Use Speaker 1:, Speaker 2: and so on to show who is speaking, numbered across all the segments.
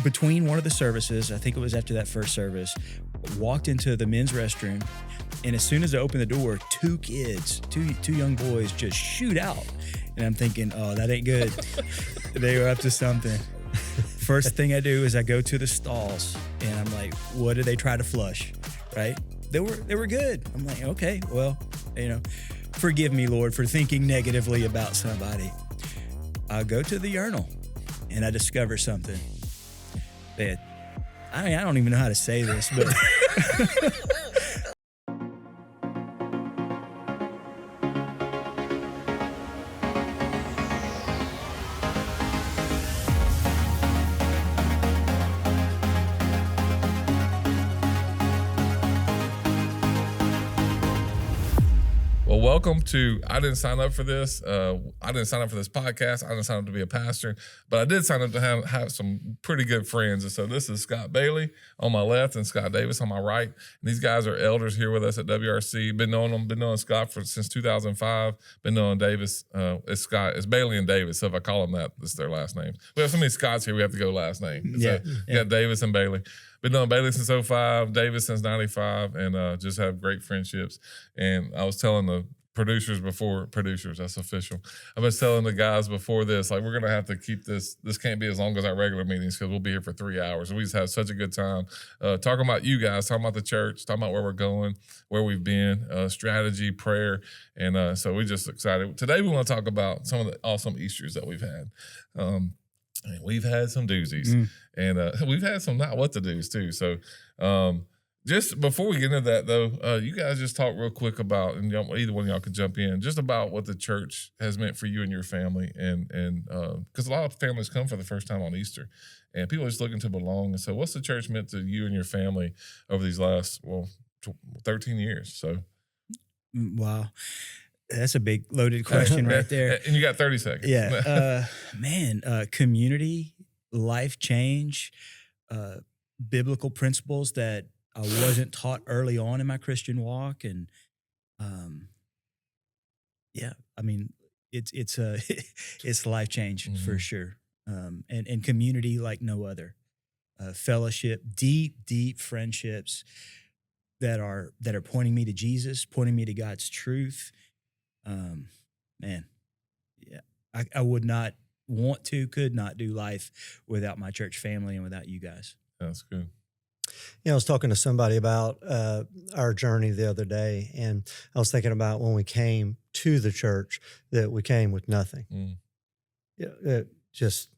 Speaker 1: Between one of the services, I think it was after that first service, walked into the men's restroom, and as soon as I opened the door, two young boys just shoot out. And I'm thinking, oh, that ain't good. They were up to something. First thing I do is I go to the stalls, and I'm like, what did they try to flush, right? They were good. I'm like, okay, well, forgive me, Lord, for thinking negatively about somebody. I go to the urinal, and I discover something that, I don't even know how to say this, but
Speaker 2: Well, welcome to, I didn't sign up for this. I didn't sign up for this podcast. I didn't sign up to be a pastor, but I did sign up to have some pretty good friends. And so this is Scott Bailey on my left and Scott Davis on my right. And these guys are elders here with us at WRC. Been knowing Scott since 2005. Been knowing Davis. It's Bailey and Davis. So if I call them that, this is their last name. We have so many Scotts here, we have to go last name.
Speaker 1: Yeah.
Speaker 2: So you got Davis and Bailey. Been knowing Bailey since 05, Davis since 95, and just have great friendships. And I was telling the producers, that's official. I was telling the guys before this, like, we're going to have to keep this can't be as long as our regular meetings because we'll be here for 3 hours. And we just have such a good time talking about you guys, talking about the church, talking about where we're going, where we've been, strategy, prayer. And so we're just excited. Today we want to talk about some of the awesome Easters that we've had. And we've had some doozies, and we've had some not what to do's too. So just before we get into that, though, you guys just talk real quick about, and either one of y'all could jump in, just about what the church has meant for you and your family, and because a lot of families come for the first time on Easter, and people are just looking to belong. And so, what's the church meant to you and your family over these last 13 years? So,
Speaker 1: wow. That's a big loaded question right there.
Speaker 2: And you got 30 seconds.
Speaker 1: Yeah. Community, life change, biblical principles that I wasn't taught early on in my Christian walk. And it's life change for sure. And community like no other. Fellowship, deep friendships that are pointing me to Jesus, pointing me to God's truth. I would not could not do life without my church family and without you guys.
Speaker 2: That's good.
Speaker 3: I was talking to somebody about our journey the other day, and I was thinking about when we came to the church that we came with nothing. Just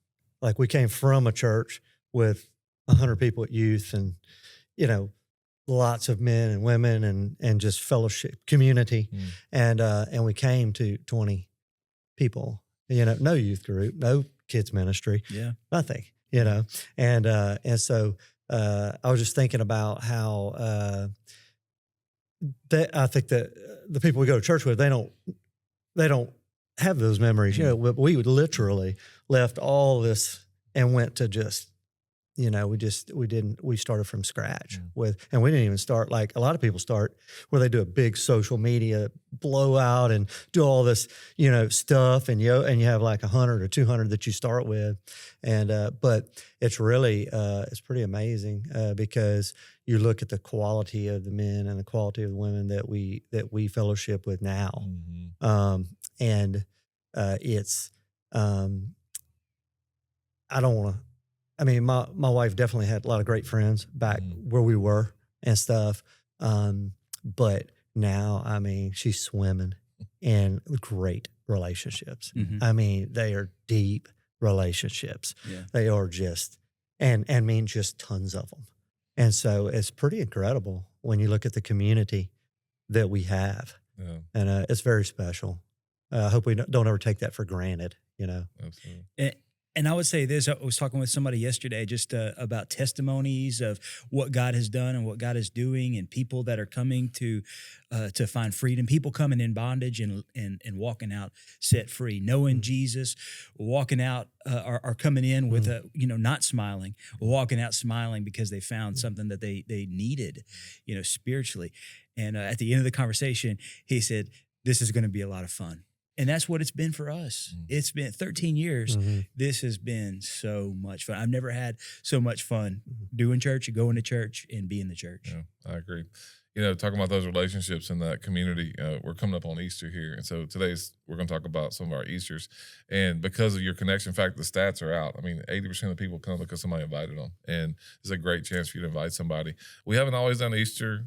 Speaker 3: like we came from a church with 100 people at youth, and lots of men and women and just fellowship community. And we came to 20 people, no youth group, no kids ministry, nothing, and so I was just thinking about how I think that the people we go to church with, they don't have those memories, but we would literally left all this and went to just, we started from scratch and we didn't even start like a lot of people start where they do a big social media blowout and do all this, stuff and you have like 100 or 200 that you start with. And, but it's really, it's pretty amazing because you look at the quality of the men and the quality of the women that we fellowship with now. It's, my wife definitely had a lot of great friends back where we were and stuff. But now, she's swimming in great relationships. They are deep relationships. Yeah. They are just, just tons of them. And so it's pretty incredible when you look at the community that we have. Yeah. And it's very special. I hope we don't ever take that for granted,
Speaker 2: Absolutely.
Speaker 1: And I would say this, I was talking with somebody yesterday just about testimonies of what God has done and what God is doing, and people that are coming to find freedom, people coming in bondage and walking out set free, knowing Jesus, walking out, are coming in with, not smiling, walking out smiling because they found something that they needed, spiritually. And at the end of the conversation, he said, this is going to be a lot of fun. And that's what it's been for us. It's been 13 years. This has been so much fun. I've never had so much fun doing church and going to church and being the church.
Speaker 2: Yeah, I agree. You know, talking about those relationships in that community, we're coming up on Easter here. And so we're going to talk about some of our Easters. And because of your connection, in fact, the stats are out. I mean, 80% of the people come because somebody invited them. And it's a great chance for you to invite somebody. We haven't always done Easter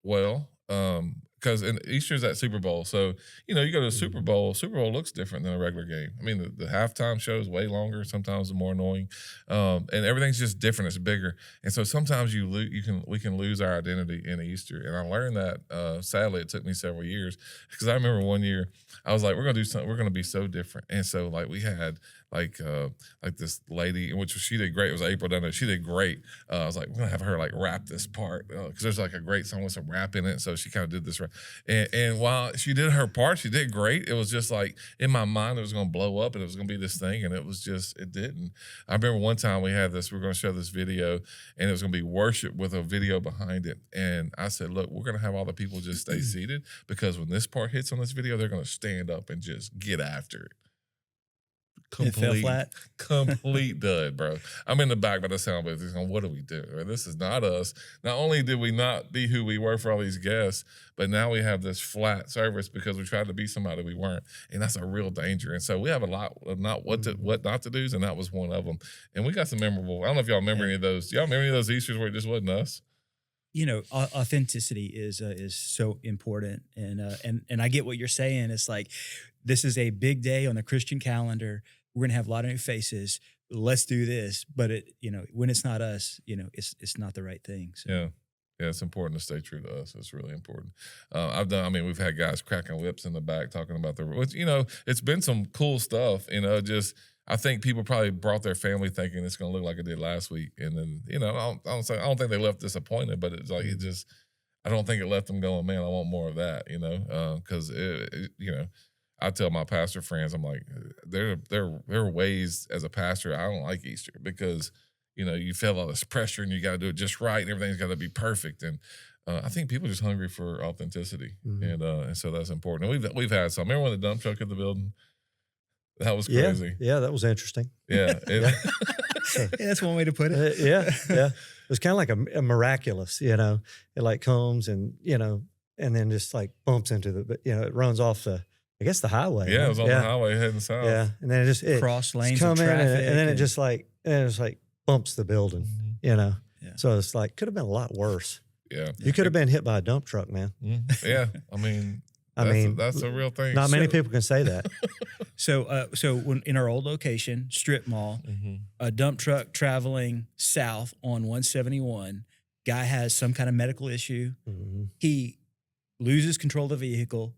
Speaker 2: well, because Easter is at Super Bowl. So, you know, you go to the Super Bowl looks different than a regular game. I mean, the halftime show is way longer. Sometimes it's more annoying. And everything's just different. It's bigger. And so sometimes we can lose our identity in Easter. And I learned that, sadly, it took me several years, because I remember one year I was like, we're going to do something. We're going to be so different. And so like we had like this lady, which she did great. It was April down there. She did great. I was like, we're going to have her like rap this part, because there's like a great song with some rap in it. So she kind of did this rap. And while she did her part, she did great. It was just like in my mind, it was going to blow up and it was going to be this thing. And it didn't. I remember one time we had this, we were going to show this video, and it was going to be worship with a video behind it. And I said, look, we're going to have all the people just stay seated, because when this part hits on this video, they're going to stand up and just get after it.
Speaker 1: It fell flat.
Speaker 2: Complete dud, bro. I'm in the back by the sound booth. Going, what do we do? This is not us. Not only did we not be who we were for all these guests, but now we have this flat service because we tried to be somebody we weren't, and that's a real danger. And so we have a lot of what not to do's, and that was one of them. And we got some memorable. I don't know if y'all remember any of those. Do y'all remember any of those Easters where it just wasn't us?
Speaker 1: You know, authenticity is so important, and I get what you're saying. It's like, this is a big day on the Christian calendar. We're gonna have a lot of new faces. Let's do this, but when it's not us, it's not the right thing. So.
Speaker 2: Yeah, it's important to stay true to us. It's really important. We've had guys cracking whips in the back talking about it's been some cool stuff. I think people probably brought their family thinking it's going to look like it did last week. And then, I don't think they left disappointed, but it's like, I don't think it left them going, man, I want more of that, because I tell my pastor friends, I'm like, there are ways as a pastor, I don't like Easter, because, you feel all this pressure and you got to do it just right and everything's got to be perfect. And I think people are just hungry for authenticity. And so that's important. And we've had some. Remember when the dump truck hit the building? That was crazy.
Speaker 3: Yeah, that was interesting.
Speaker 2: Yeah.
Speaker 1: That's one way to put it.
Speaker 3: Yeah. It was kind of like a miraculous, it like comes and, and then just like bumps into it runs off the highway.
Speaker 2: Yeah, it was on the highway heading south.
Speaker 3: Yeah, and then it
Speaker 1: cross lanes
Speaker 3: come
Speaker 1: of
Speaker 3: in
Speaker 1: traffic.
Speaker 3: and then it just like, bumps the building,
Speaker 1: Yeah.
Speaker 3: So it's like, could have been a lot worse.
Speaker 2: Yeah.
Speaker 3: You could have been hit by a dump truck, man.
Speaker 2: Yeah. That's a real thing.
Speaker 3: Not many people can say that.
Speaker 1: So when in our old location, strip mall, a dump truck traveling south on 171, guy has some kind of medical issue. He loses control of the vehicle.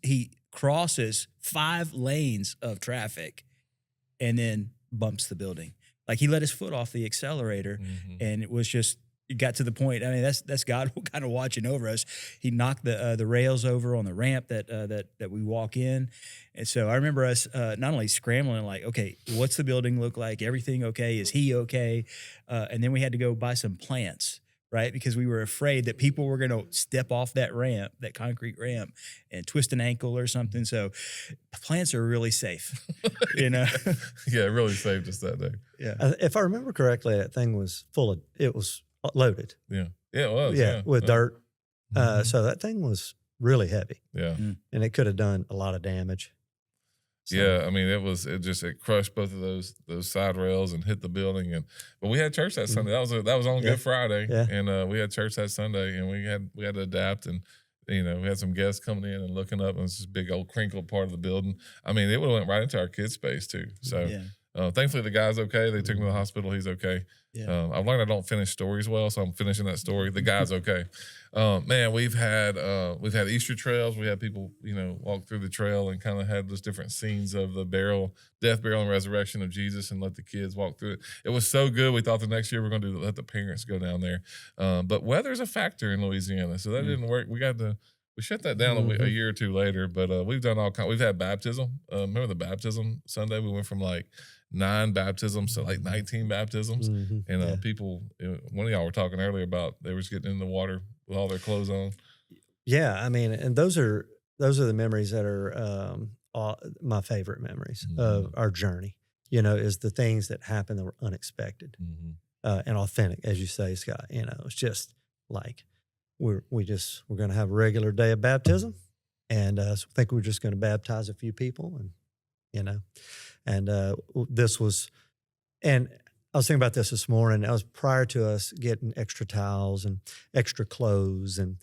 Speaker 1: He crosses 5 lanes of traffic and then bumps the building. Like, he let his foot off the accelerator, and it got to the point. I mean, that's God kind of watching over us. He knocked the rails over on the ramp that we walk in, and so I remember us not only scrambling, like, okay, what's the building look like? Everything okay? Is he okay? And then we had to go buy some plants, right? Because we were afraid that people were going to step off that ramp, that concrete ramp, and twist an ankle or something. So plants are really safe,
Speaker 2: Yeah, it really saved us that day.
Speaker 1: Yeah.
Speaker 3: If I remember correctly, that thing was it was loaded.
Speaker 2: Yeah, it was.
Speaker 3: With dirt. So that thing was really heavy.
Speaker 2: Yeah.
Speaker 3: And it could have done a lot of damage. So,
Speaker 2: yeah, I mean, it crushed both of those side rails and hit the building. But we had church that Sunday. That was on Good Friday, and we had church that Sunday, and we had to adapt, and we had some guests coming in and looking up, and it's this big old crinkled part of the building. I mean, it would have went right into our kids' space too. So thankfully the guy's okay. They took him to the hospital. He's okay.
Speaker 1: Yeah.
Speaker 2: I've learned I don't finish stories well, so I'm finishing that story. The guy's okay. Man, we've had Easter trails. We had people, walk through the trail and kind of had those different scenes of the death, burial, and resurrection of Jesus, and let the kids walk through it. It was so good. We thought the next year we're going to let the parents go down there. But weather's a factor in Louisiana, so that didn't work. We shut that down a year or two later. But we've done all kinds. We've had baptism. Remember the baptism Sunday? We went from like 9 baptisms to like 19 baptisms, and people. One of y'all were talking earlier about they were just getting in the water with all their clothes on.
Speaker 3: Yeah, I mean, and those are those are the memories that are my favorite memories of our journey. Is the things that happen that were unexpected and authentic, as you say, Scott. It's just like we're going to have a regular day of baptism, and so I think we're just going to baptize a few people, and this was, and I was thinking about this morning. That was prior to us getting extra towels and extra clothes and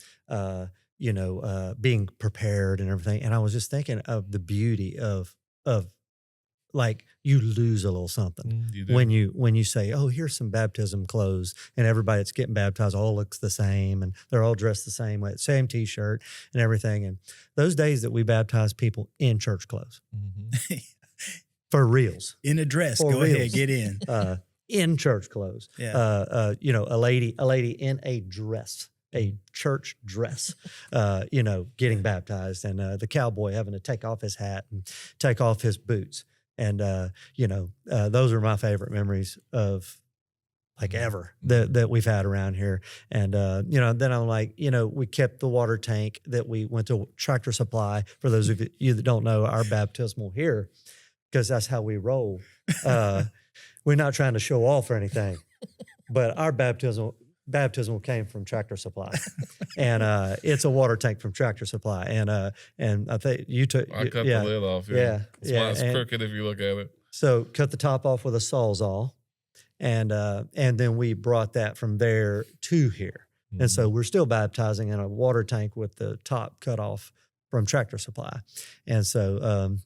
Speaker 3: being prepared and everything. And I was just thinking of the beauty of like you lose a little something when you say, oh, here's some baptism clothes, and everybody that's getting baptized all looks the same and they're all dressed the same way, same T-shirt and everything. And those days that we baptize people in church clothes, for reals,
Speaker 1: in a dress,
Speaker 3: for
Speaker 1: go
Speaker 3: reals.
Speaker 1: ahead, get in.
Speaker 3: In church clothes,
Speaker 1: Yeah.
Speaker 3: a lady in a dress, a church dress, getting baptized, and the cowboy having to take off his hat and take off his boots. And, those are my favorite memories of like ever that we've had around here. And, then I'm like, we kept the water tank that we went to Tractor Supply. For those of you that don't know, our baptismal here, because that's how we roll. We're not trying to show off or anything, but our baptism came from Tractor Supply, and it's a water tank from Tractor Supply, and I think you took.
Speaker 2: I cut the lid off.
Speaker 3: Yeah,
Speaker 2: That's why it's crooked if you look at it.
Speaker 3: So cut the top off with a Sawzall, and then we brought that from there to here, and so we're still baptizing in a water tank with the top cut off from Tractor Supply, and so.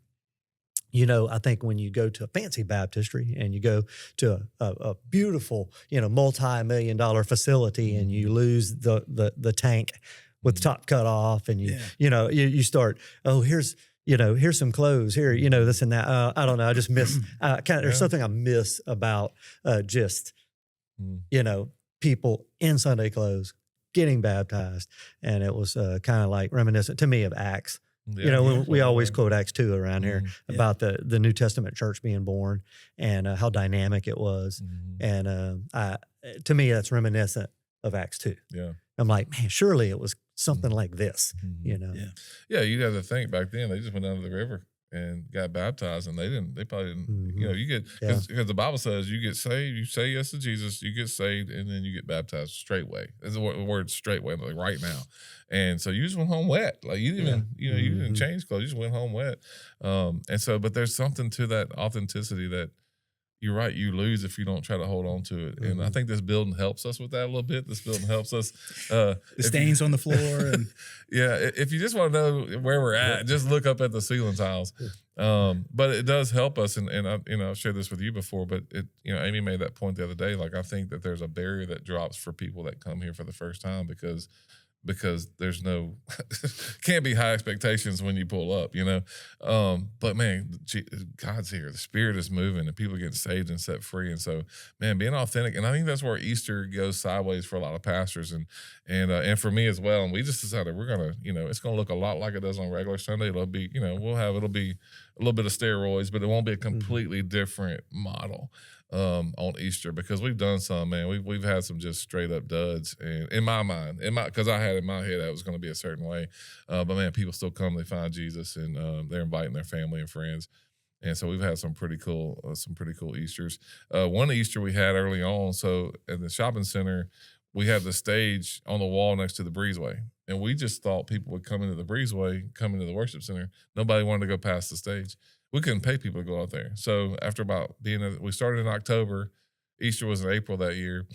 Speaker 3: I think when you go to a fancy baptistry and you go to a beautiful, multi-million-dollar facility and you lose the tank with the top cut off and you start, oh, here's some clothes here, this and that. I don't know. I just miss, there's something I miss about people in Sunday clothes getting baptized. And it was kind of like reminiscent to me of Acts. We always quote Acts 2 around here about the New Testament church being born and how dynamic it was. And to me, that's reminiscent of Acts 2.
Speaker 2: Yeah.
Speaker 3: I'm like, man, surely it was something like this,
Speaker 2: Yeah, you'd have to think back then, they just went down to the river and got baptized, and they probably didn't, you get, because the Bible says you get saved, you say yes to Jesus, you get saved, and then you get baptized straightway. That's the word straightway, like right now. And so you just went home wet. Like you didn't even, you didn't change clothes, you just went home wet. And so, but there's something to that authenticity that you're right, you lose if you don't try to hold on to it. And I think this building helps us with that a little bit. This building helps us.
Speaker 1: The stains on the floor. And
Speaker 2: yeah, if you just want to know where we're at, just look up at the ceiling tiles. But it does help us. And I've shared this with you before, but Amy made that point the other day. Like, I think that there's a barrier that drops for people that come here for the first time because there's no, can't be high expectations when you pull up, but man, God's here, the Spirit is moving and people are getting saved and set free. And so, man, being authentic. And I think that's where Easter goes sideways for a lot of pastors and for me as well. And we just decided we're going to, it's going to look a lot like it does on regular Sunday. It'll be, it'll be a little bit of steroids, but it won't be a completely different model. On Easter, because we've done some, man. We've had some just straight up duds, and in my mind, because I had in my head that it was going to be a certain way, but man, people still come, they find Jesus, and they're inviting their family and friends, and so we've had some pretty cool Easters. One Easter we had early on, so at the shopping center, we had the stage on the wall next to the breezeway, and we just thought people would come into the breezeway, come into the worship center. Nobody wanted to go past the stage. We couldn't pay people to go out there. So after we started in October, Easter was in April that year.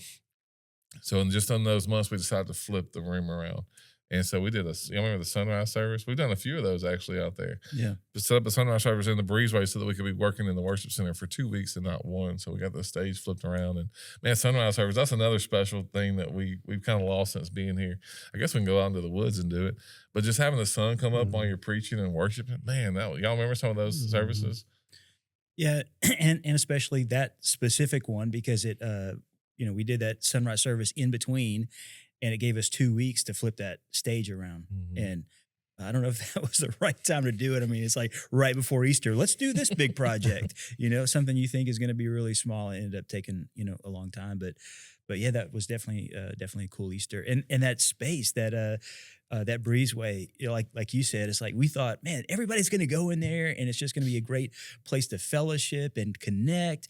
Speaker 2: So in just on those months, we decided to flip the room around. And so we did you remember the sunrise service? We've done a few of those actually out there.
Speaker 1: Yeah.
Speaker 2: But set up a sunrise service in the breezeway so that we could be working in the worship center for 2 weeks and not one. So we got the stage flipped around. And man, sunrise service, that's another special thing that we've kind of lost since being here. I guess we can go out into the woods and do it. But just having the sun come up while you're preaching and worshiping, man, y'all remember some of those services?
Speaker 1: Yeah, and especially that specific one because it, we did that sunrise service in between, and it gave us 2 weeks to flip that stage around. And I don't know if that was the right time to do it. I mean, it's like right before Easter. Let's do this big project. Something you think is going to be really small. It ended up taking a long time. But yeah, that was definitely a cool Easter. And that space, that breezeway, like you said, it's like we thought, man, everybody's going to go in there, and it's just going to be a great place to fellowship and connect.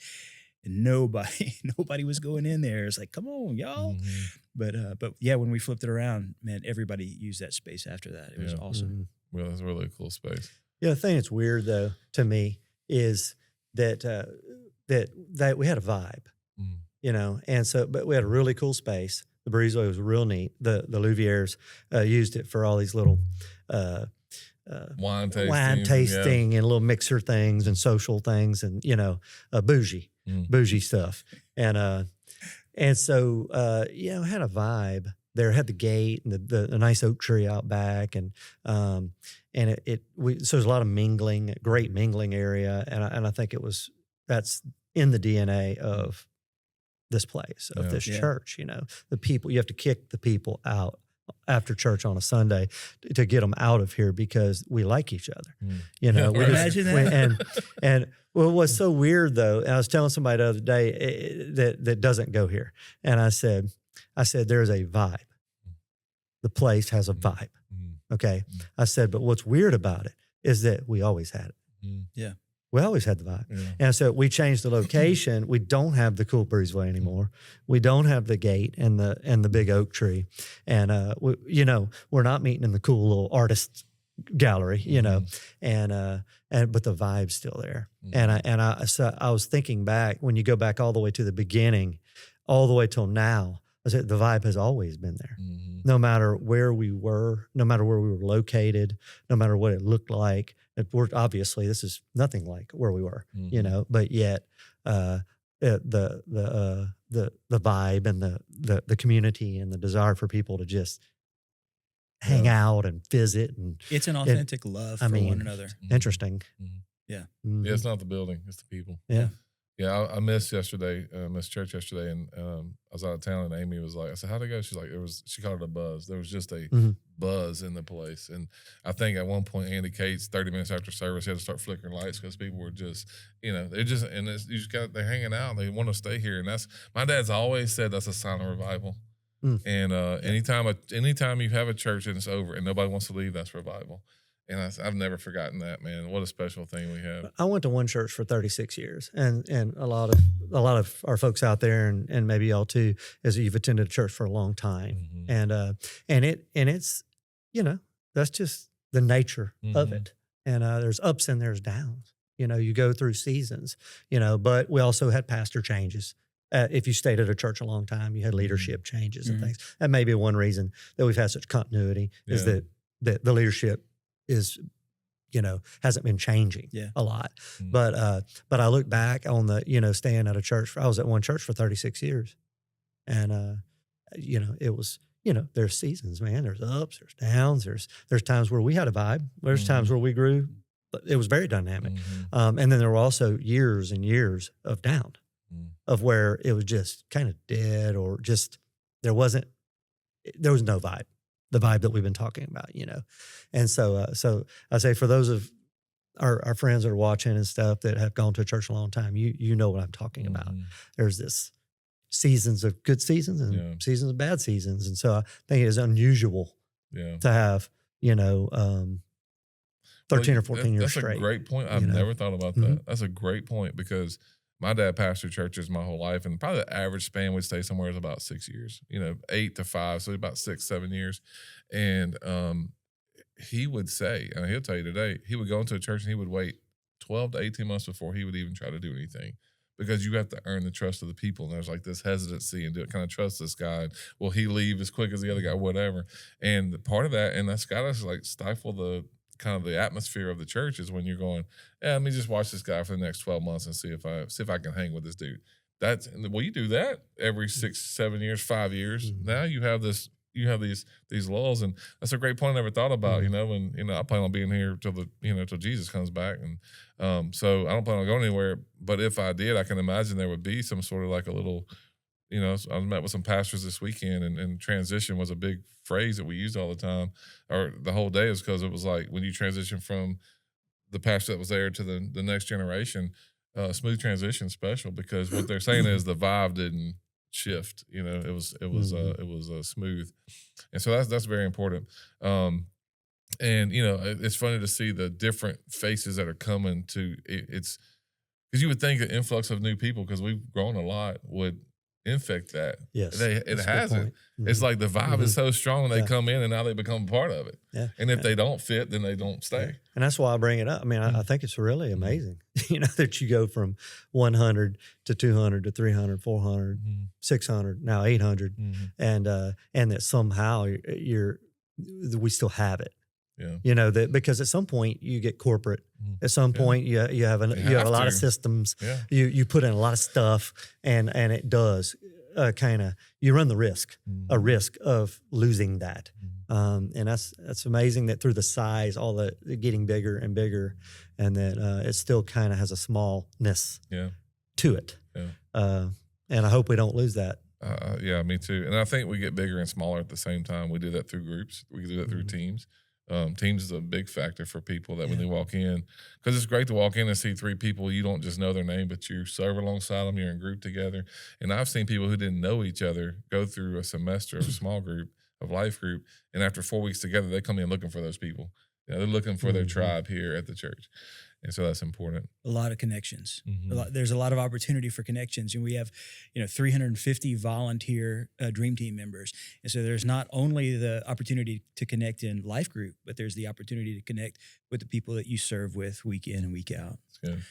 Speaker 1: And nobody was going in there. It's like, come on, y'all.
Speaker 2: Mm-hmm.
Speaker 1: But yeah, when we flipped it around, man, everybody used that space after that. It was awesome.
Speaker 3: Mm-hmm.
Speaker 2: Well, it's a really cool space.
Speaker 3: Yeah, the thing that's weird though to me is that that we had a vibe, and but we had a really cool space. The breezeway was real neat. The Louviers used it for all these little
Speaker 2: wine
Speaker 3: tasting and little mixer things and social things and bougie stuff, and so had a vibe there. Had the gate and the nice oak tree out back, and so there's a lot of mingling, great mingling area, and I think that's in the DNA of this place, of this church. The people, you have to kick the people out after church on a Sunday to get them out of here because we like each other.
Speaker 1: Imagine that.
Speaker 3: And well, what's so weird though, and I was telling somebody the other day that doesn't go here, and I said there's a vibe. The place has a vibe. Okay, I said, but what's weird about it is that we always had it.
Speaker 1: Yeah.
Speaker 3: We always had the vibe. Yeah. And so we changed the location. We don't have the cool breezeway anymore. We don't have the gate and the big oak tree. And we're not meeting in the cool little artist gallery, but the vibe's still there. So I was thinking back, when you go back all the way to the beginning, all the way till now, I said the vibe has always been there. No matter where we were, no matter where we were located, no matter what it looked like. Obviously, this is nothing like where we were, but yet the vibe and the community and the desire for people to just hang out and visit, and
Speaker 1: it's an authentic love for one another.
Speaker 3: Interesting.
Speaker 1: Yeah.
Speaker 2: Yeah, it's not the building, it's the people.
Speaker 3: Yeah.
Speaker 2: Yeah, I missed church yesterday, and I was out of town, and Amy was like, I said, how'd it go? She's like, she called it a buzz. There was just a buzz in the place. And I think at one point, Andy Cates, 30 minutes after service, he had to start flickering lights because people were just, they're hanging out, and they want to stay here. And my dad's always said that's a sign of revival. And anytime you have a church and it's over and nobody wants to leave, that's revival. And I've never forgotten that, man. What a special thing we have.
Speaker 3: I went to one church for 36 years, and a lot of our folks out there, and maybe y'all too, is you've attended a church for a long time, and it's that's just the nature of it. And there's ups and there's downs. You go through seasons. But we also had pastor changes. If you stayed at a church a long time, you had leadership changes and things. That may be one reason that we've had such continuity is that the leadership hasn't been changing a lot. But I look back on the, staying at a church. I was at one church for 36 years. And, it was, there's seasons, man. There's ups, there's downs. There's times where we had a vibe. There's times where we grew. It was very dynamic. And then there were also years and years of down, of where it was just kind of dead, or just there was no vibe. The vibe that we've been talking about, and so I say for those of our friends that are watching and stuff that have gone to a church a long time, you know what I'm talking about. There's this seasons of good seasons and seasons of bad seasons, and so I think it is unusual to have 13 or 14 years straight.
Speaker 2: That's a great point. I've never thought about that. That's a great point because my dad pastored churches my whole life, and probably the average span would stay somewhere is about 6 years, 8 to 5, so about 6-7 years. And he would say, and he'll tell you today, he would go into a church and he would wait 12 to 18 months before he would even try to do anything, because you have to earn the trust of the people. And there's like this hesitancy and kind of trust this guy. And will he leave as quick as the other guy, whatever. And part of that, and that's got us like stifle the kind of the atmosphere of the church, is when you're going, let me just watch this guy for the next 12 months and see if I can hang with this dude. You do that every 6-7 years, 5 years. Now you have these lulls, and that's a great point I never thought about, and I plan on being here till till Jesus comes back. And so I don't plan on going anywhere, but if I did, I can imagine there would be some sort of like a little you know, I met with some pastors this weekend, and transition was a big phrase that we used all the time, or the whole day, is because it was like when you transition from the pastor that was there to the next generation, smooth transition special, because what they're saying is the vibe didn't shift. You know, it was smooth, and so that's very important. And you know, it's funny to see the different faces that are coming to it's because you would think the influx of new people, because we've grown a lot, would infect that.
Speaker 3: Yes,
Speaker 2: it
Speaker 3: that's a good
Speaker 2: hasn't.
Speaker 3: point.
Speaker 2: It's like the vibe is so strong when they
Speaker 3: Yeah.
Speaker 2: come in, and now they become a part of it.
Speaker 3: Yeah.
Speaker 2: And if they don't fit, then they don't stay.
Speaker 3: And that's why I bring it up. I mean, I think it's really amazing, you know, that you go from 100 to 200 to 300, 400, 600, now 800, and that somehow we still have it.
Speaker 2: Yeah.
Speaker 3: You know, that because at some point you get corporate. At some point you have you have a lot of systems.
Speaker 2: Yeah.
Speaker 3: You put in a lot of stuff, and it does kind of, you run the risk, a risk of losing that. And that's amazing that through the size, all the getting bigger and bigger, and that it still kind of has a smallness to it.
Speaker 2: Yeah.
Speaker 3: And I hope we don't lose that.
Speaker 2: Yeah, me too. And I think we get bigger and smaller at the same time. We do that through groups. We do that through teams. Teams is a big factor for people that when they walk in, because it's great to walk in and see three people. You don't just know their name, but you serve alongside them. You're in group together. And I've seen people who didn't know each other go through a semester of a small group, of life group, and after 4 weeks together, they come in looking for those people. You know, they're looking for their tribe here at the church. And so that's important.
Speaker 1: A lot of connections. There's a lot of opportunity for connections, and we have, 350 volunteer Dream Team members. And so there's not only the opportunity to connect in life group, but there's the opportunity to connect with the people that you serve with week in and week out.
Speaker 2: That's good.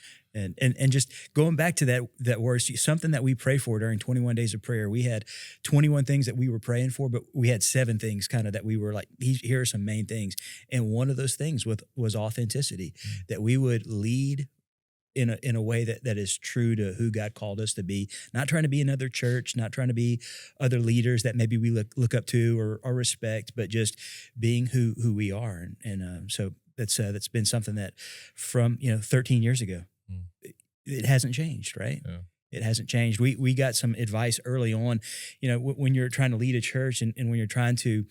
Speaker 1: And just going back to that word, something that we pray for during 21 days of prayer, we had 21 things that we were praying for, but we had 7 things kind of that we were like, here are some main things. And one of those things was authenticity, that we would lead in a way that is true to who God called us to be, not trying to be another church, not trying to be other leaders that maybe we look up to or respect, but just being who we are. And so that's been something that from 13 years ago, it hasn't changed, right?
Speaker 2: Yeah.
Speaker 1: It hasn't changed. We got some advice early on, when you're trying to lead a church and when you're trying to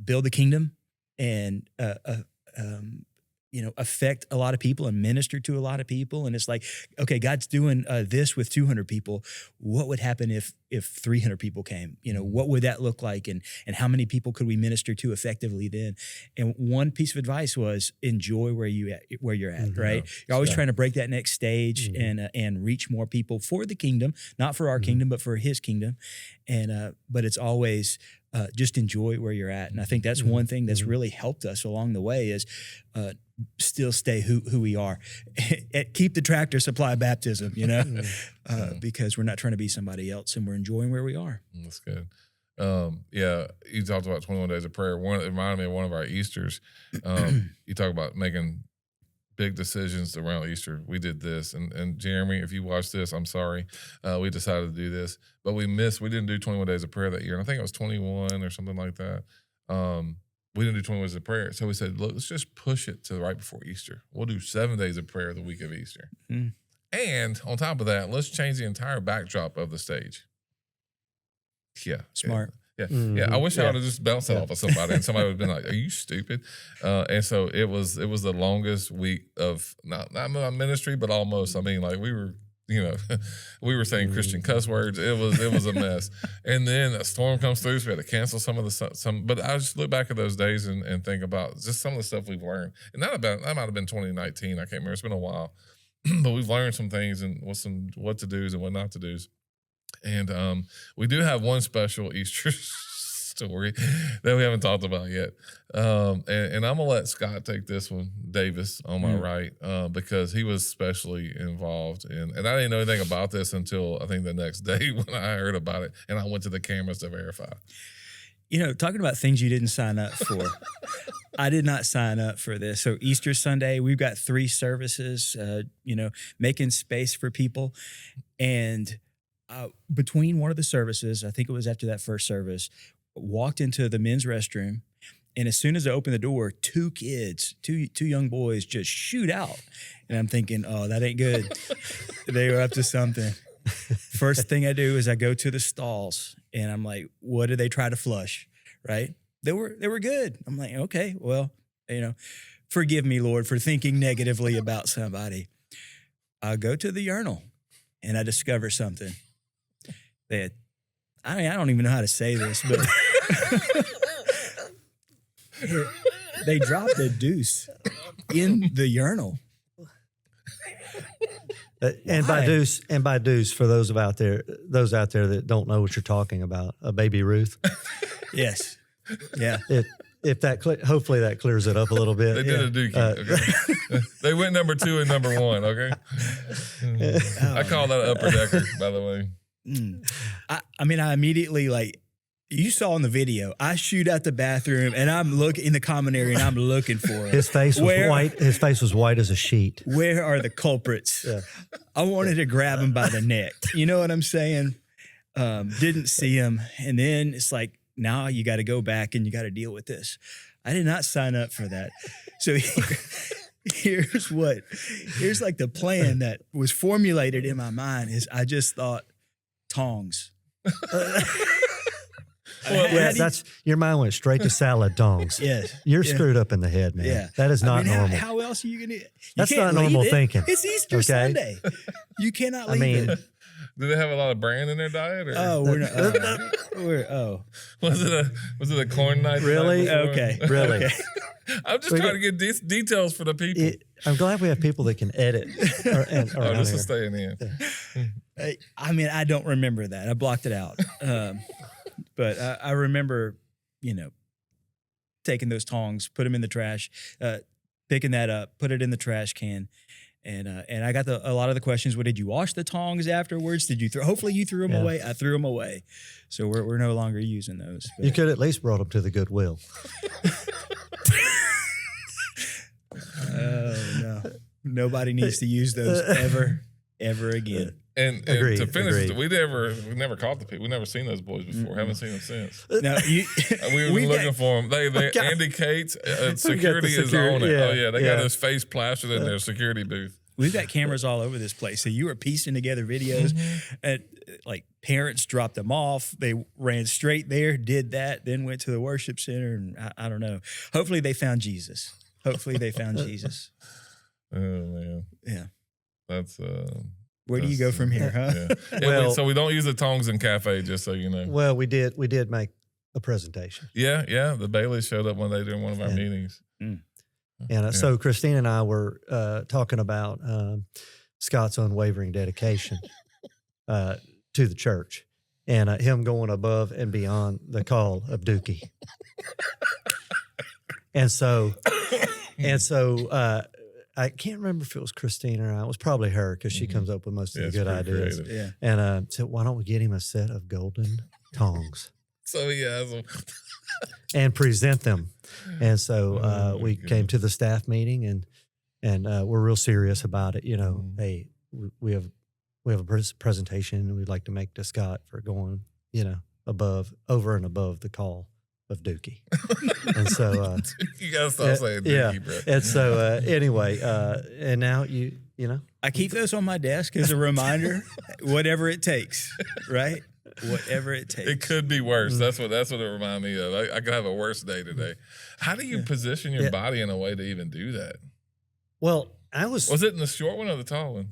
Speaker 1: build the kingdom and affect a lot of people and minister to a lot of people. And it's like, okay, God's doing this with 200 people. What would happen if 300 people came? What would that look like? And how many people could we minister to effectively then? And one piece of advice was enjoy where you're at, right? You're always trying to break that next stage and reach more people for the kingdom, not for our kingdom, but for His kingdom. And but it's always just enjoy where you're at. And I think that's one thing that's really helped us along the way is still stay who we are. Keep the Tractor Supply baptism, because we're not trying to be somebody else and we're enjoying where we are.
Speaker 2: That's good. Yeah, you talked about 21 days of prayer. It reminded me of one of our Easters. You talk about making big decisions around Easter. We did this, and Jeremy, if you watch this, I'm sorry. We decided to do this, but we didn't do 21 days of prayer that year. And I think it was 21 or something like that. We didn't do 21 days of prayer. So we said, look, let's just push it to right before Easter. We'll do 7 days of prayer the week of Easter. And on top of that, let's change the entire backdrop of the stage. Yeah.
Speaker 1: Smart.
Speaker 2: Yeah. Yeah. I wish I would have just bounced that off of somebody and somebody would have been like, are you stupid? And so it was the longest week of not ministry, but almost. I mean, like we were saying Christian cuss words. It was a mess. And then a storm comes through, so we had to cancel but I just look back at those days and think about just some of the stuff we've learned. And that might have been 2019. I can't remember. It's been a while. But we've learned some things and what to do's and what not to do's. And we do have one special Easter story that we haven't talked about yet. And I'm going to let Scott take this one, Davis, on my right, because he was specially involved. And I didn't know anything about this until I think the next day when I heard about it. And I went to the cameras to verify.
Speaker 1: Talking about things you didn't sign up for. I did not sign up for this. So Easter Sunday, we've got 3 services, making space for people. And between one of the services, I think it was after that first service, walked into the men's restroom, and as soon as I opened the door, 2 kids, two young boys just shoot out. And I'm thinking, oh, that ain't good. They were up to something. First thing I do is I go to the stalls and I'm like, what do they try to flush? Right? They were good. I'm like, okay, well, forgive me, Lord, for thinking negatively about somebody. I go to the urinal and I discover something that, I don't even know how to say this, but they dropped a deuce in the urinal.
Speaker 3: And by deuce, for those out there that don't know what you're talking about, a baby Ruth.
Speaker 1: Yes. Yeah.
Speaker 3: If that hopefully that clears it up a little bit.
Speaker 2: They did a dookie. Okay. They went number 2 and number 1. Okay. I call that an upper decker, by the way.
Speaker 1: I mean, I immediately, like, you saw in the video, I shoot out the bathroom and I'm looking in the common area and I'm looking for him.
Speaker 3: His face was white. His face was white as a sheet.
Speaker 1: Where are the culprits? Yeah. I wanted to grab him by the neck. You know what I'm saying? Didn't see him. And then it's like, now you got to go back and you got to deal with this. I did not sign up for that. So here's like the plan that was formulated in my mind is I just thought tongs.
Speaker 3: Your mind went straight to salad tongs.
Speaker 1: Yes.
Speaker 3: You're screwed up in the head, man. Yeah. That is not normal.
Speaker 1: How else are you going to?
Speaker 3: That's not normal thinking.
Speaker 1: It's Easter Sunday. You cannot leave it.
Speaker 2: Do they have a lot of bran in their diet? Or?
Speaker 1: Oh, we're not.
Speaker 2: Was it a corn night?
Speaker 3: Really?
Speaker 1: Okay.
Speaker 3: Really?
Speaker 2: Okay. I'm just trying to get details for the people.
Speaker 3: I'm glad we have people that can edit.
Speaker 2: This is staying in.
Speaker 1: I mean, I don't remember that. I blocked it out. But I remember, taking those tongs, put them in the trash, picking that up, put it in the trash can. And I got a lot of the questions. Well, did you wash the tongs afterwards? Did you hopefully you threw them away? I threw them away. So we're no longer using those. But.
Speaker 3: You could at least brought them to the Goodwill.
Speaker 1: Oh, no. Nobody needs to use those ever again.
Speaker 2: And
Speaker 3: agreed,
Speaker 2: to finish,
Speaker 3: agreed.
Speaker 2: we never caught the people. We never seen those boys before. Mm-hmm. Haven't seen them since.
Speaker 1: No,
Speaker 2: we were looking for them. Andy Cates, security is on it. Yeah, oh yeah, they got his face plastered in their security booth.
Speaker 1: We've got cameras all over this place. So you were piecing together videos, and like parents dropped them off. They ran straight there, did that, then went to the worship center, and I don't know. Hopefully they found Jesus. Jesus.
Speaker 2: Oh man,
Speaker 1: yeah,
Speaker 2: that's.
Speaker 1: Where do you go from here, huh?
Speaker 2: Yeah. So we don't use the tongs in cafe, just so you know.
Speaker 3: Well, we did make a presentation.
Speaker 2: Yeah. The Bailey showed up one day during one of our meetings.
Speaker 3: And so Christine and I were talking about Scott's unwavering dedication to the church and him going above and beyond the call of Dookie. and so I can't remember if it was Christine or I. It was probably her because she comes up with most of the good ideas.
Speaker 2: Creative.
Speaker 3: Yeah. And said, why don't we get him a set of golden tongs?
Speaker 2: So he has them.
Speaker 3: And present them. And so we came to the staff meeting and we're real serious about it. Hey, we have a presentation and we'd like to make to Scott for going, over and above the call of Dookie. And so
Speaker 2: you gotta stop saying Dookie, bro.
Speaker 3: And so anyway, and now you know
Speaker 1: I keep those on my desk as a reminder, whatever it takes, right? Whatever it takes.
Speaker 2: It could be worse. That's what it reminded me of. I could have a worse day today. How do you position your body in a way to even do that?
Speaker 3: Well,
Speaker 2: Was it in the short one or the tall one?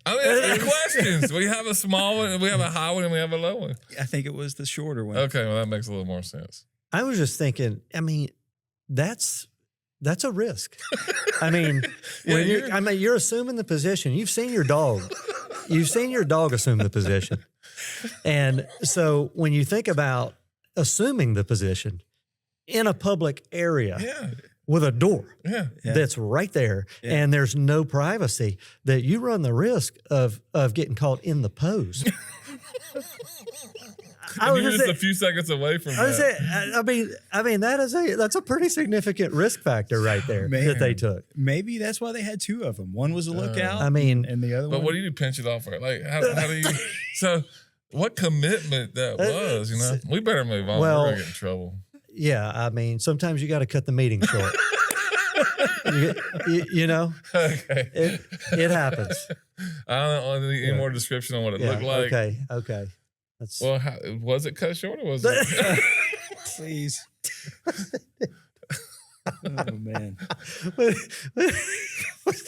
Speaker 2: I mean, that's the questions. We have a small one, we have a high one, and we have a low one.
Speaker 1: I think it was the shorter one.
Speaker 2: Okay, well, that makes a little more sense.
Speaker 3: I was just thinking, I mean, that's a risk. I mean, you're assuming the position. You've seen your dog. You've seen your dog assume the position. And so when you think about assuming the position in a public area with a door that's right there and there's no privacy, that you run the risk of getting caught in the pose.
Speaker 2: You're just a few seconds away from that.
Speaker 3: I mean that's a pretty significant risk factor right there that they took.
Speaker 1: Maybe that's why they had two of them. One was a lookout.
Speaker 3: and the
Speaker 1: other one.
Speaker 2: But what do you pinch it off for? Like how do you? So what commitment that was? We better move on.
Speaker 3: Well,
Speaker 2: we're gonna get in trouble.
Speaker 3: Yeah, I mean sometimes you got to cut the meeting short. Okay. It happens.
Speaker 2: I don't know any
Speaker 3: Yeah.
Speaker 2: more description on what it
Speaker 3: Yeah,
Speaker 2: looked like.
Speaker 3: Okay. That's
Speaker 2: Well, was it cut short or was it?
Speaker 1: Please. Oh man.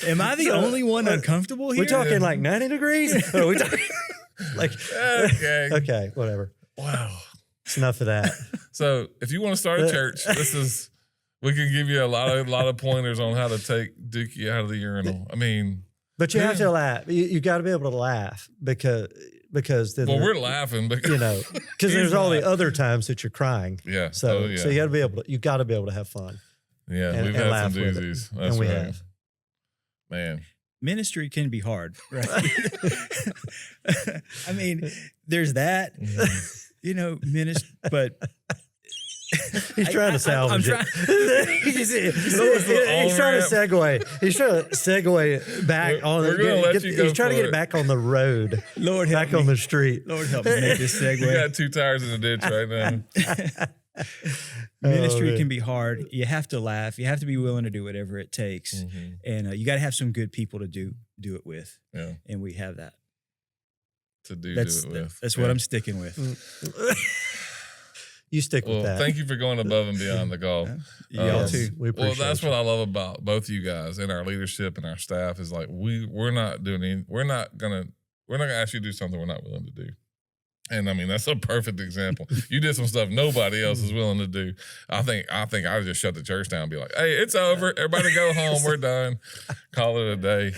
Speaker 1: Am I the
Speaker 3: So,
Speaker 1: only one uncomfortable here?
Speaker 3: we talking like 90 degrees? Or are we talking like
Speaker 2: Okay.
Speaker 3: okay, whatever.
Speaker 2: Wow.
Speaker 3: It's enough of that.
Speaker 2: So if you want to start a church, we can give you a lot of pointers on how to take Dookie out of the urinal. I mean,
Speaker 3: But you have to laugh. You got to be able to laugh because then
Speaker 2: well, we're laughing because
Speaker 3: because there's all the other times that you're crying.
Speaker 2: yeah.
Speaker 3: So
Speaker 2: Oh, yeah.
Speaker 3: so you got to be able to have fun.
Speaker 2: Yeah,
Speaker 3: and-
Speaker 2: we've
Speaker 3: and
Speaker 2: had
Speaker 3: laugh
Speaker 2: some
Speaker 3: with it.
Speaker 2: doozies. That's
Speaker 3: And we
Speaker 2: right.
Speaker 3: have.
Speaker 2: Man.
Speaker 1: Ministry can be hard, right? I mean, there's that, but
Speaker 3: He's trying to salvage
Speaker 1: I'm
Speaker 3: it. He's trying to segue. He's trying to segue back on.
Speaker 2: We're gonna let you go
Speaker 3: He's trying to
Speaker 2: for
Speaker 3: get it back on the road,
Speaker 1: Lord help
Speaker 3: back
Speaker 1: me.
Speaker 3: on the street.
Speaker 1: Lord help me make this
Speaker 2: You
Speaker 1: segue.
Speaker 2: got 2 tires in the ditch right now.
Speaker 1: Ministry
Speaker 3: man.
Speaker 1: can be hard. You have to laugh. You have to be willing to do whatever it takes,
Speaker 2: Mhm.
Speaker 1: and you got to have some good people to do it with.
Speaker 2: Yeah.
Speaker 1: And we have that.
Speaker 2: To do
Speaker 1: That's
Speaker 2: it with.
Speaker 1: that's what I'm sticking with.
Speaker 3: You stick with
Speaker 2: Well,
Speaker 3: that.
Speaker 2: thank you for going above and beyond the golf.
Speaker 1: Y'all
Speaker 3: Yes,
Speaker 1: too.
Speaker 3: We
Speaker 2: Well,
Speaker 3: appreciate
Speaker 2: that's
Speaker 3: you.
Speaker 2: what I love about both of you guys and our leadership and our staff is like we're not gonna ask you to do something we're not willing to do. And I mean that's a perfect example. You did some stuff nobody else is willing to do. I think I would just shut the church down and be like, hey, it's over. Everybody go home. We're done. Call it a day.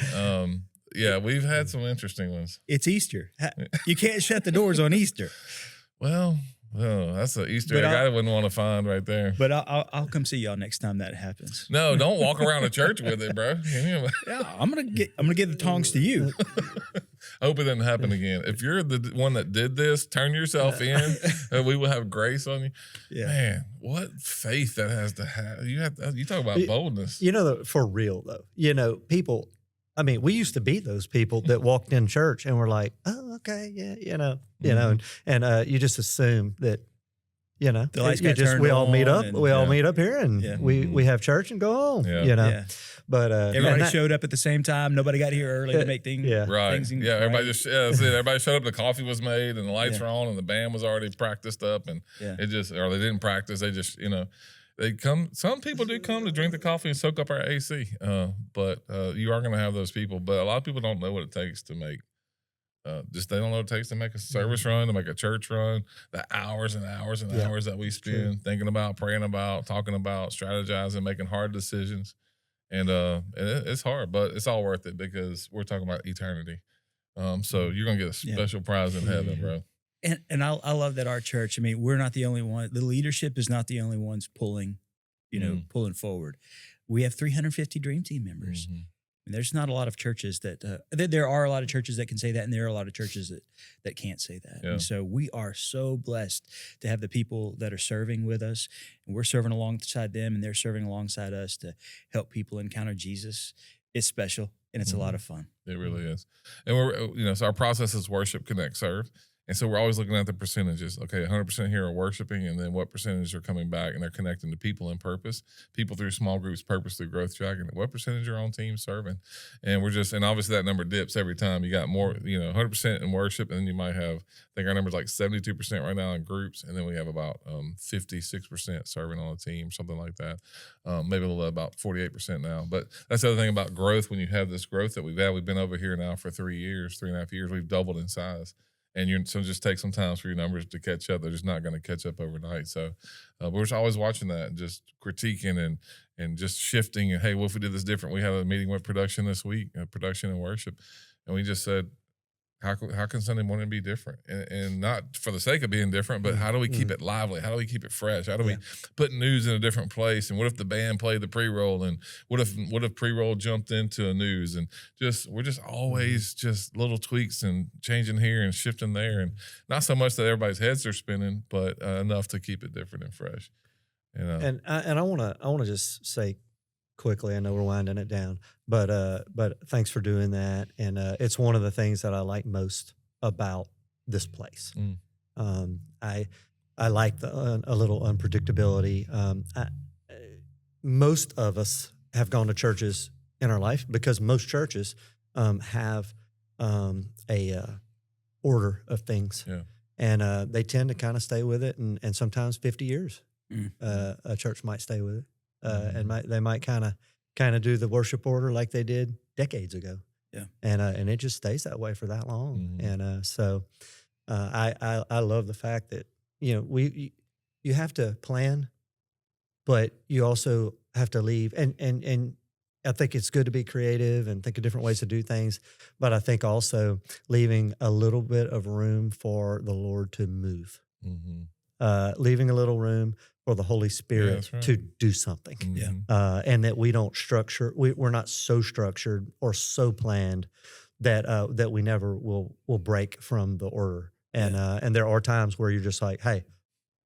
Speaker 2: Yeah, we've had some interesting ones.
Speaker 1: It's Easter. You can't shut the doors on Easter.
Speaker 2: Well, that's an Easter
Speaker 1: But
Speaker 2: egg I wouldn't want to find right there.
Speaker 1: But I'll come see y'all next time that happens.
Speaker 2: No, don't walk around the church with it, bro.
Speaker 1: Yeah, I'm gonna give the tongs to you.
Speaker 2: I hope it doesn't happen again. If you're the one that did this, turn yourself in, and we will have grace on you.
Speaker 1: Yeah.
Speaker 2: Man, what faith that has to have. You talk about boldness.
Speaker 3: For real though, people. I mean, we used to be those people that walked in church and were like, "Oh, okay, yeah, and you just assume that,
Speaker 1: The lights got
Speaker 3: we all meet
Speaker 1: turned
Speaker 3: up,
Speaker 1: on and-
Speaker 3: we all
Speaker 2: Yeah.
Speaker 3: meet up here, and
Speaker 1: Yeah.
Speaker 3: we have church and go home,
Speaker 2: Yeah.
Speaker 1: Yeah.
Speaker 3: But
Speaker 1: Everybody
Speaker 3: and
Speaker 1: showed up at the same time. Nobody got here early to make things.
Speaker 3: Yeah.
Speaker 2: Right.
Speaker 1: Things
Speaker 2: Yeah. Everybody
Speaker 1: right.
Speaker 2: just that's it. Everybody showed up. The coffee was made and the lights
Speaker 1: Yeah.
Speaker 2: were on and the band was already practiced up and
Speaker 1: Yeah.
Speaker 2: it just or they didn't practice. They just they come. Some people do come to drink the coffee and soak up our AC. But you are going to have those people. But a lot of people don't know what it takes to make. They don't know what it takes to make a service run, to make a church run. The hours and hours and
Speaker 3: Yeah,
Speaker 2: hours that we spend
Speaker 3: true.
Speaker 2: thinking about, praying about, talking about, strategizing, making hard decisions, and it's hard, but it's all worth it because we're talking about eternity. So you're gonna get a
Speaker 1: Yeah.
Speaker 2: special prize in heaven,
Speaker 3: Mhm.
Speaker 2: bro.
Speaker 1: And I love that our church. I mean, we're not the only one. The leadership is not the only ones pulling pulling forward. We have 350 Dream Team members.
Speaker 2: Mhm.
Speaker 1: And there's not a lot of churches that there are a lot of churches that can say that, and there are a lot of churches that can't say that.
Speaker 2: Yeah.
Speaker 1: And so we are so blessed to have the people that are serving with us, and we're serving alongside them, and they're serving alongside us to help people encounter Jesus. It's special, and it's a lot of fun.
Speaker 2: It really is. And we're, so our process is worship, connect, serve. And so we're always looking at the percentages. Okay, 100% here are worshiping, and then what percentage are coming back and they're connecting to people in purpose, people through small groups, purpose through growth track, and what percentage are on team serving. And and obviously that number dips every time. You got more, 100% in worship, and then you might have, I think our number's like 72% right now in groups, and then we have about 56% serving on a team, something like that. Maybe a little about 48% now. But that's the other thing about growth. When you have this growth that we've been over here now for 3.5 years, we've doubled in size. And so just take some time for your numbers to catch up. They're just not going to catch up overnight. So we're just always watching that and just critiquing and just shifting. And hey, what if we did this different? We had a meeting with production this week, production and worship, and we just said, how can Sunday morning be different? And not for the sake of being different, but how do we keep it lively? How do we keep it fresh? How do we put news in a different place? And what if the band played the pre-roll? And what if pre-roll jumped into a news? And we're just always just little tweaks and changing here and shifting there. And not so much that everybody's heads are spinning, but enough to keep it different and fresh.
Speaker 3: And I want to just say quickly, I know we're winding it down, but thanks for doing that. And it's one of the things that I like most about this place. I like a little unpredictability. Most of us have gone to churches in our life because most churches have order of things.
Speaker 2: Yeah.
Speaker 3: And they tend to kind of stay with it, and sometimes 50 years
Speaker 1: Mm.
Speaker 3: a church might stay with it, and they might kind of do the worship order like they did decades ago.
Speaker 1: Yeah.
Speaker 3: And it just stays that way for that long.
Speaker 2: Mhm.
Speaker 3: And so I love the fact that you have to plan, but you also have to leave. And I think it's good to be creative and think of different ways to do things, but I think also leaving a little bit of room for the Lord to move,
Speaker 2: Mhm.
Speaker 3: leaving a little room for the Holy Spirit
Speaker 2: that's right.
Speaker 3: to do something.
Speaker 1: Yeah.
Speaker 2: Mhm.
Speaker 3: And that we don't structure, we're not so structured or so planned that we never will break from the order. And there are times where you're just like, hey,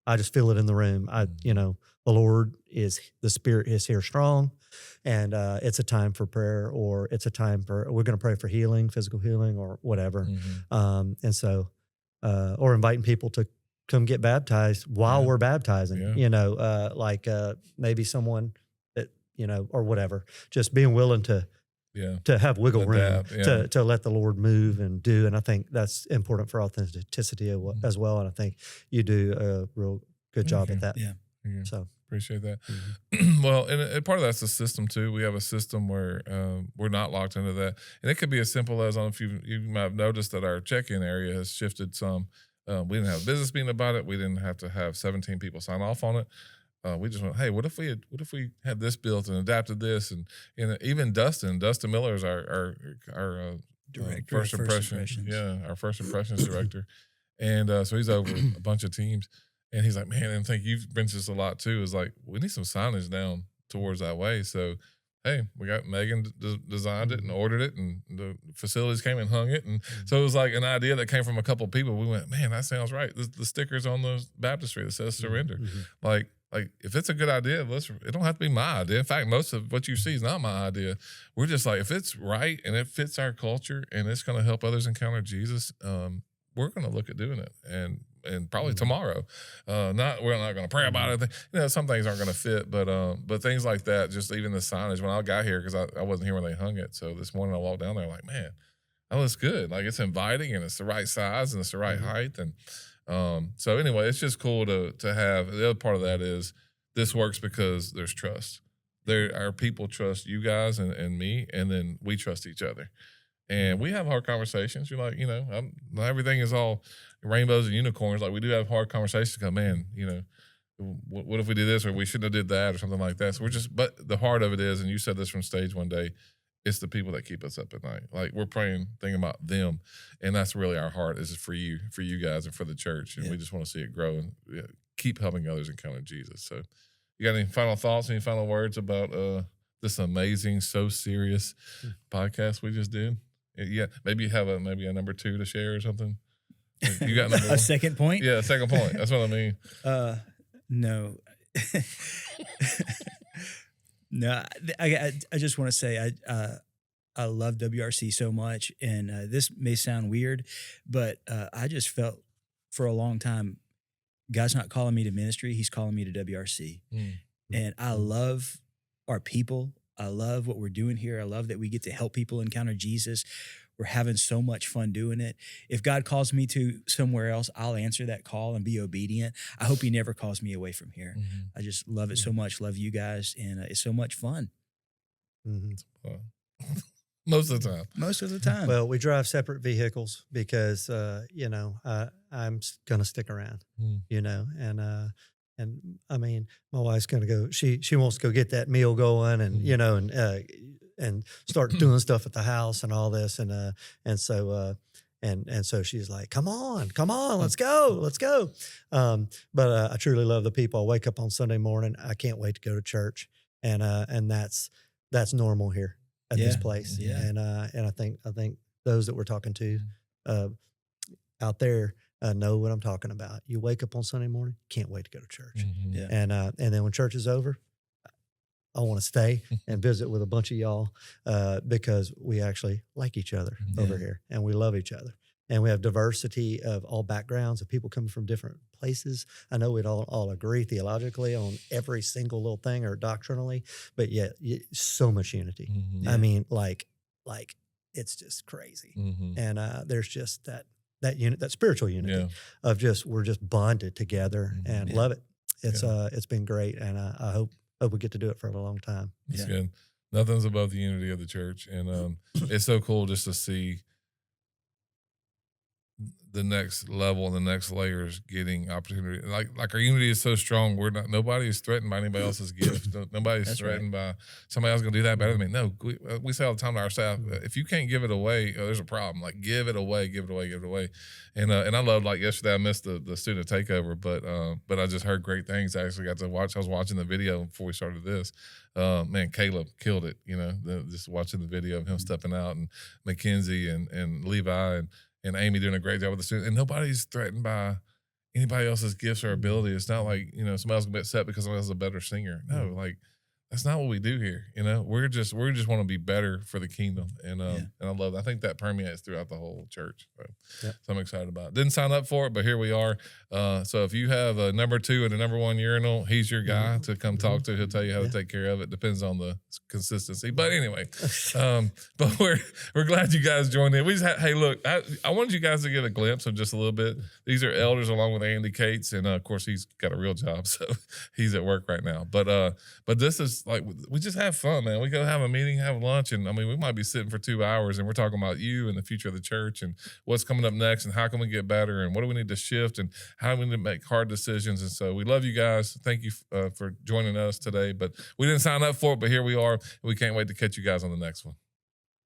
Speaker 3: I just feel it in the room. The Lord the Spirit is here strong, and it's a time for prayer, or it's a time for, we're going to pray for healing, physical healing, or whatever.
Speaker 2: Mhm.
Speaker 3: And so, or inviting people to come get baptized while
Speaker 2: Yeah.
Speaker 3: we're baptizing,
Speaker 2: Yeah.
Speaker 3: maybe someone that, or whatever, just being willing to
Speaker 2: Yeah.
Speaker 3: have wiggle
Speaker 2: Adapt,
Speaker 3: room
Speaker 2: yeah.
Speaker 3: to let the Lord move and do. And I think that's important for authenticity as well. And I think you do a real good job
Speaker 2: Thank
Speaker 3: at that.
Speaker 1: Yeah.
Speaker 2: Yeah.
Speaker 3: So,
Speaker 2: Appreciate that.
Speaker 3: mhm.
Speaker 2: Well, and part of that's the system too. We have a system where we're not locked into that, and it could be as simple as, I don't know if you might have noticed that our check-in area has shifted some. We didn't have a business meeting about it. We didn't have to have 17 people sign off on it. We just went, hey, what if we had this built and adapted this, and even Dustin Miller is our
Speaker 1: Director
Speaker 2: first
Speaker 1: of First
Speaker 2: impressions.
Speaker 1: Impressions.
Speaker 2: Yeah, our first impressions director. And so he's over a bunch of teams. And he's like, man, and I think you've mentioned this a lot too, is like, we need some signage down towards that way. So, hey, we got Megan designed it and ordered it, and the facilities came and hung it. And so it was like an idea that came from a couple of people. We went, man, that sounds right. The stickers on the baptistry that says surrender. Like if it's a good idea, it don't have to be my idea. In fact, most of what you see is not my idea. We're just like, if it's right and it fits our culture and it's going to help others encounter Jesus, we're going to look at doing it. And probably tomorrow. We're not going to pray about it. Some things aren't going to fit, but things like that, just even the signage. When I got here, because I wasn't here when they hung it, so this morning I walked down there like, man, that looks good. Like, it's inviting and it's the right size and it's the right height. And so anyway, it's just cool to have. The other part of that is this works because there's trust. Our people trust you guys and me, and then we trust each other. And we have hard conversations. You're like, not everything is all rainbows and unicorns. Like, we do have hard conversations. Go, man, what if we did this, or we shouldn't have did that, or something like that. So but the heart of it is, and you said this from stage one day, it's the people that keep us up at night. Like, we're praying, thinking about them, and that's really our heart, is for you guys, and for the church. And we just want to see it grow and keep helping others encounter Jesus. So, you got any final thoughts, any final words about this amazing, so serious podcast we just did? Yeah, maybe you have a number 2 to share or something. You got number 1?
Speaker 1: A second point?
Speaker 2: Yeah, second point. That's what I mean.
Speaker 1: No. No, I just want to say I love WRC so much, and this may sound weird, but I just felt for a long time, God's not calling me to ministry; He's calling me to WRC, and I love our people. I love what we're doing here. I love that we get to help people encounter Jesus. We're having so much fun doing it. If God calls me to somewhere else, I'll answer that call and be obedient. I hope He never calls me away from here. I just love it so much. Love you guys, and it's so much fun.
Speaker 2: Most of the time.
Speaker 1: Most of the time.
Speaker 3: Well, we drive separate vehicles because, I'm going to stick around, and I mean, my wife's going to go, she wants to go get that meal going and, and start doing stuff at the house and all this. And so she's like, come on, let's go. But I truly love the people. I wake up on Sunday morning. I can't wait to go to church. And that's normal here at this place.
Speaker 1: Yeah.
Speaker 3: And I think those that we're talking to, out there, know what I'm talking about. You wake up on Sunday morning, can't wait to go to church.
Speaker 1: Yeah.
Speaker 3: And then when church is over, I want to stay and visit with a bunch of y'all because we actually like each other over here, and we love each other. And we have diversity of all backgrounds, of people coming from different places. I know we don't all agree theologically on every single little thing or doctrinally, but yet so much unity. I mean, like it's just crazy.
Speaker 2: Mm-hmm.
Speaker 3: And there's just that unit, that spiritual unity
Speaker 2: Yeah.
Speaker 3: of just we're just bonded together
Speaker 2: Mhm.
Speaker 3: and
Speaker 1: Yeah.
Speaker 3: love it. It's been great, and I hope we get to do it for a long time.
Speaker 2: That's
Speaker 1: Yeah.
Speaker 2: good. Nothing's above the unity of the church. And it's so cool just to see the next level and the next layers getting opportunity. Like our unity is so strong. Nobody is threatened by anybody else's gift. Nobody's
Speaker 1: That's
Speaker 2: threatened by somebody else going to do that better than me. No, we say all the time to our staff, if you can't give it away, there's a problem. Like give it away, give it away, give it away. And I love, like yesterday I missed the student takeover, but I just heard great things. I actually got to watch. I was watching the video before we started this. Man, Caleb killed it. Just watching the video of him stepping out, and Mackenzie and Levi and Amy doing a great job with the students. And nobody's threatened by anybody else's gifts or ability. It's not like, somebody else gonna be upset because somebody else is a better singer. No, like that's not what we do here. We're just want to be better for the kingdom. And and I love that. I think that permeates throughout the whole church. So I'm excited about it. Didn't sign up for it, but here we are. So if you have a number 2 and a number 1 urinal, he's your guy to come talk to. He'll tell you how to take care of it. Depends on the consistency. But anyway, but we're glad you guys joined in. Hey, look, I wanted you guys to get a glimpse of just a little bit. These are elders along with Andy Cates, and of course he's got a real job, so he's at work right now. But this is like, we just have fun, man. We go have a meeting, have lunch, and I mean, we might be sitting for 2 hours, and we're talking about you and the future of the church and what's coming up next and how can we get better and what do we need to shift and how do we need to make hard decisions. And so we love you guys. Thank you for joining us today. But we didn't sign up for it, but here we are. We can't wait to catch you guys on the next one.